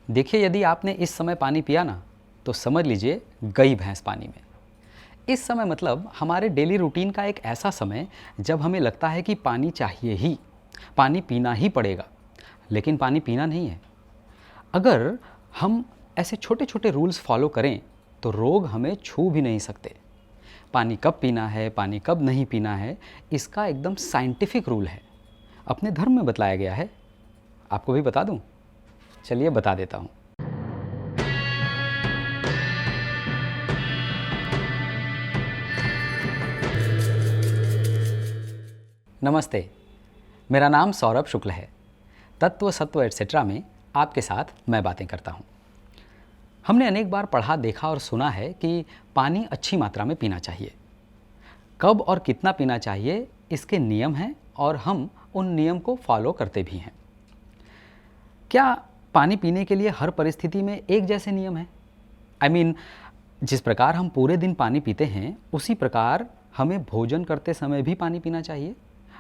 देखिए, यदि आपने इस समय पानी पिया ना, तो समझ लीजिए गई भैंस पानी में। इस समय मतलब हमारे डेली रूटीन का एक ऐसा समय जब हमें लगता है कि पानी चाहिए ही, पानी पीना ही पड़ेगा, लेकिन पानी पीना नहीं है। अगर हम ऐसे छोटे छोटे रूल्स फॉलो करें तो रोग हमें छू भी नहीं सकते। पानी कब पीना है, पानी कब नहीं पीना है, इसका एकदम साइंटिफिक रूल है, अपने धर्म में बतलाया गया है। आपको भी बता दूं? चलिए बता देता हूँ। नमस्ते, मेरा नाम सौरभ शुक्ल है। तत्व सत्व एटसेट्रा में आपके साथ मैं बातें करता हूँ। हमने अनेक बार पढ़ा, देखा और सुना है कि पानी अच्छी मात्रा में पीना चाहिए। कब और कितना पीना चाहिए इसके नियम हैं और हम उन नियम को फॉलो करते भी हैं। क्या पानी पीने के लिए हर परिस्थिति में एक जैसे नियम हैं? I mean, जिस प्रकार हम पूरे दिन पानी पीते हैं उसी प्रकार हमें भोजन करते समय भी पानी पीना चाहिए,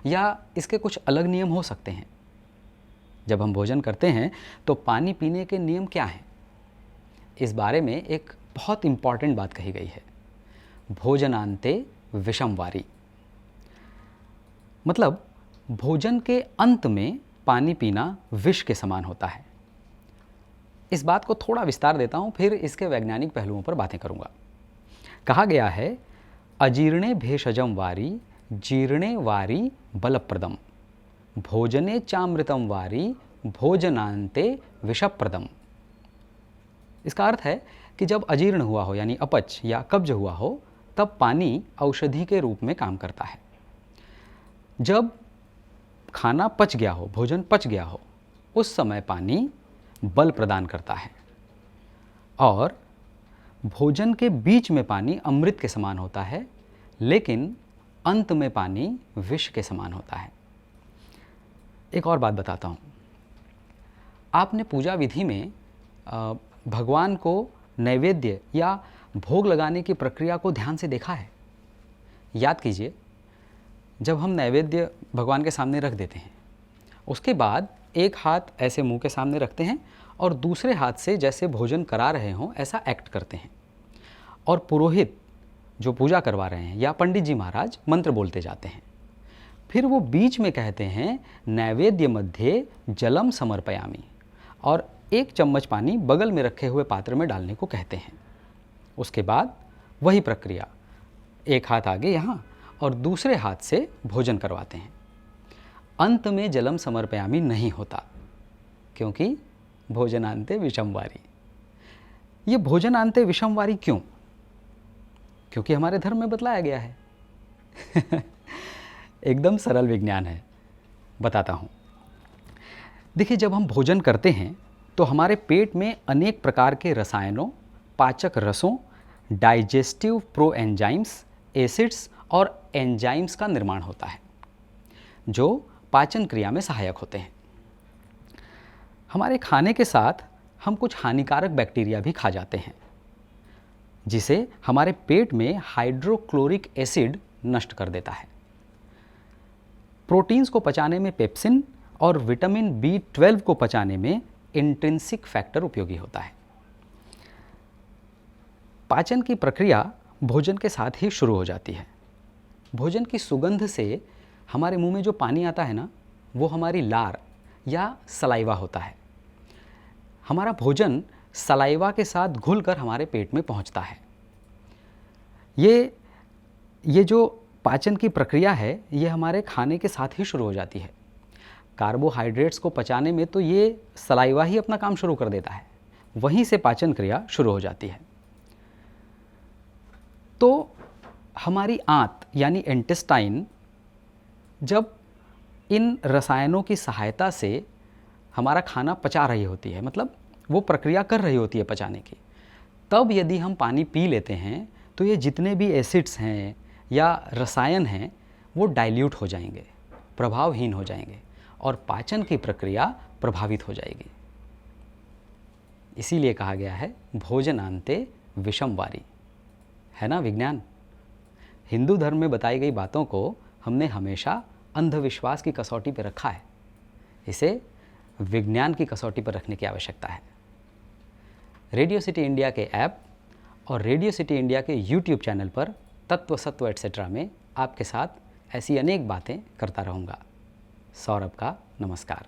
या इसके कुछ अलग नियम हो सकते हैं? जब हम भोजन करते हैं तो पानी पीने के नियम क्या हैं? इस बारे में एक बहुत इम्पॉर्टेंट बात कही गई है, भोजनांते विषम वारी। मतलब भोजन के अंत में पानी पीना विष के समान होता है। इस बात को थोड़ा विस्तार देता हूँ, फिर इसके वैज्ञानिक पहलुओं पर बातें करूँगा। कहा गया है, अजीर्णे भेषजम वारी जीर्णे वारी बलप्रदम, भोजने चामृतम वारी भोजनांते विषप्रदम। इसका अर्थ है कि जब अजीर्ण हुआ हो यानी अपच या कब्ज हुआ हो, तब पानी औषधि के रूप में काम करता है। जब खाना पच गया हो, भोजन पच गया हो, उस समय पानी बल प्रदान करता है। और भोजन के बीच में पानी अमृत के समान होता है, लेकिन अंत में पानी विष के समान होता है। एक और बात बताता हूँ। आपने पूजा विधि में भगवान को नैवेद्य या भोग लगाने की प्रक्रिया को ध्यान से देखा है? याद कीजिए, जब हम नैवेद्य भगवान के सामने रख देते हैं, उसके बाद एक हाथ ऐसे मुंह के सामने रखते हैं और दूसरे हाथ से जैसे भोजन करा रहे हों ऐसा एक्ट करते हैं, और पुरोहित जो पूजा करवा रहे हैं या पंडित जी महाराज मंत्र बोलते जाते हैं। फिर वो बीच में कहते हैं, नैवेद्य मध्ये जलम समर्पयामि, और एक चम्मच पानी बगल में रखे हुए पात्र में डालने को कहते हैं। उसके बाद वही प्रक्रिया, एक हाथ आगे यहाँ और दूसरे हाथ से भोजन करवाते हैं। अंत में जलम समर्पयामि नहीं होता, क्योंकि भोजनांते विषमवारी। ये भोजनांते विषमवारी क्यों? क्योंकि हमारे धर्म में बतलाया गया है। एकदम सरल विज्ञान है, बताता हूँ। देखिए, जब हम भोजन करते हैं तो हमारे पेट में अनेक प्रकार के रसायनों, पाचक रसों, डाइजेस्टिव प्रोएंजाइम्स, एसिड्स और एंजाइम्स का निर्माण होता है, जो पाचन क्रिया में सहायक होते हैं। हमारे खाने के साथ हम कुछ हानिकारक बैक्टीरिया भी खा जाते हैं, जिसे हमारे पेट में हाइड्रोक्लोरिक एसिड नष्ट कर देता है। प्रोटीन्स को पचाने में पेप्सिन और विटामिन B12 को पचाने में इंट्रिंसिक फैक्टर उपयोगी होता है। पाचन की प्रक्रिया भोजन के साथ ही शुरू हो जाती है। भोजन की सुगंध से हमारे मुंह में जो पानी आता है ना, वो हमारी लार या सलाइवा होता है। हमारा भोजन सलाइवा के साथ घुलकर हमारे पेट में पहुंचता है। ये जो पाचन की प्रक्रिया है, ये हमारे खाने के साथ ही शुरू हो जाती है। कार्बोहाइड्रेट्स को पचाने में तो ये सलाइवा ही अपना काम शुरू कर देता है, वहीं से पाचन क्रिया शुरू हो जाती है। तो हमारी आंत यानी इंटेस्टाइन जब इन रसायनों की सहायता से हमारा खाना पचा रही होती है, मतलब वो प्रक्रिया कर रही होती है पचाने की, तब यदि हम पानी पी लेते हैं तो ये जितने भी एसिड्स हैं या रसायन हैं वो डाइल्यूट हो जाएंगे, प्रभावहीन हो जाएंगे, और पाचन की प्रक्रिया प्रभावित हो जाएगी। इसीलिए कहा गया है, भोजनांते विषमवारी। है ना विज्ञान? हिंदू धर्म में बताई गई बातों को हमने हमेशा अंधविश्वास की कसौटी पर रखा है। इसे विज्ञान की कसौटी पर रखने की आवश्यकता है। रेडियो सिटी इंडिया के ऐप और रेडियो सिटी इंडिया के यूट्यूब चैनल पर तत्व सत्व एट्सेट्रा में आपके साथ ऐसी अनेक बातें करता रहूँगा। सौरभ का नमस्कार।